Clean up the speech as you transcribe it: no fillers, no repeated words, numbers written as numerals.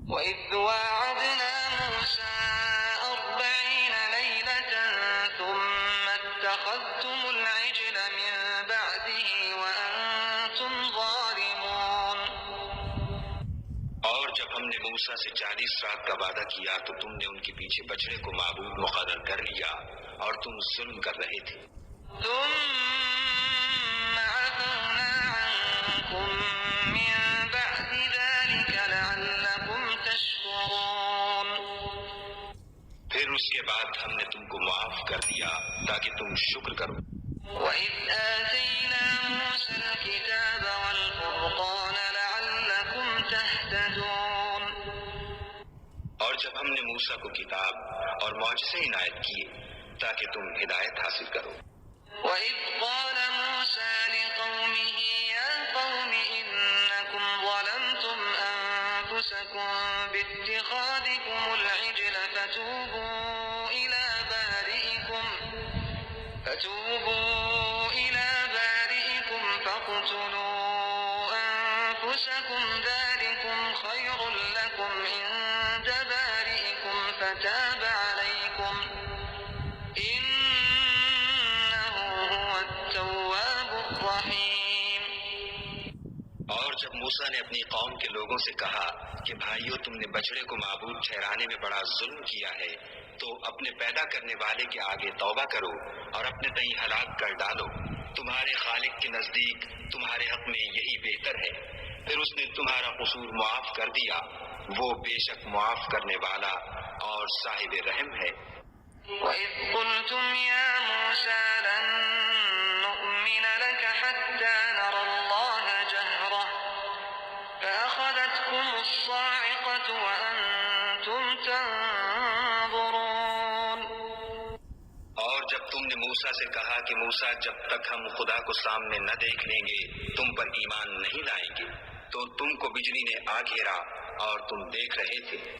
وَإِذْ وَاعَدْنَا مُوسَىٰ 40 لَيْلَةً ثُمَّ اتَّخَذْتُمُ الْعِجْلَ مِن بَعْدِهِ وَأَنتُمْ ظَالِمُونَ۔ اور جب ہم نے موسیٰ سے 40 رات کا وعدہ کیا تو تم نے ان کے پیچھے بچڑے کو معبود مقرر کر لیا اور تم ظلم کر رہے تھے۔ ثُمَّ عَفَوْنَا عَنكُم مِّن بَعْدِ ذَلِكَ لَعَلَّكُمْ تَشْكُرُونَ۔ پھر اس کے بعد ہم نے تم کو معاف کر دیا تاکہ تم شکر کرو۔ وَإِذْ آتَيْنَا مُوسَى الْكِتَابَ وَالْفُرْقَانَ لَعَلَّكُمْ تَهْتَدُونَ۔ اور جب ہم نے موسیٰ کو کتاب اور معجزے عنایت کیے تاکہ تم ہدایت حاصل کرو۔ وَإِذْ قَالَ مُوسَىٰ لِقَوْمِهِ يَا قَوْمِ إِنَّكُمْ ظَلَمْتُمْ أَنفُسَكُم بِاتِّخَاذِكُمُ الْعِجْلَ فَتُوبُوا إِلَىٰ بَارِئِكُمْ فَاقْتُلُوا أَنفُسَكُمْ ذَٰلِكُمْ خَيْرٌ لَّكُمْ عِندَ بَارِئِكُمْ فَتَابَ عَلَيْكُمْ إِنَّهُ هُوَ التَّوَّابُ الرَّحِيمُ۔ اور جب موسیٰ نے اپنی قوم کے لوگوں سے کہا کہ بھائیو تم نے بچڑے کو معبود ٹھہرانے میں بڑا ظلم کیا ہے تو اپنے پیدا کرنے والے کے آگے توبہ کرو اور اپنے تئیں ہلاک کر ڈالو، تمہارے خالق کے نزدیک تمہارے حق میں یہی بہتر ہے۔ پھر اس نے تمہارا قصور معاف کر دیا، وہ بے شک معاف کرنے والا اور صاحب رحم ہے۔ وَإِذْ قُلْتُمْ يَا مُوسَىٰ لَن نُّؤْمِنَ لَكَ حَتَّىٰ نَرَى اللَّهَ جَهْرَةً فَأَخَذَتْكُمُ الصَّاعِقَةُ وَأَنتُمْ تَنظُرُونَ۔ اور جب تم نے موسیٰ سے کہا کہ موسیٰ جب تک ہم خدا کو سامنے نہ دیکھ لیں گے تم پر ایمان نہیں لائیں گے، تو تم کو بجلی نے آ گھیرا اور تم دیکھ رہے تھے۔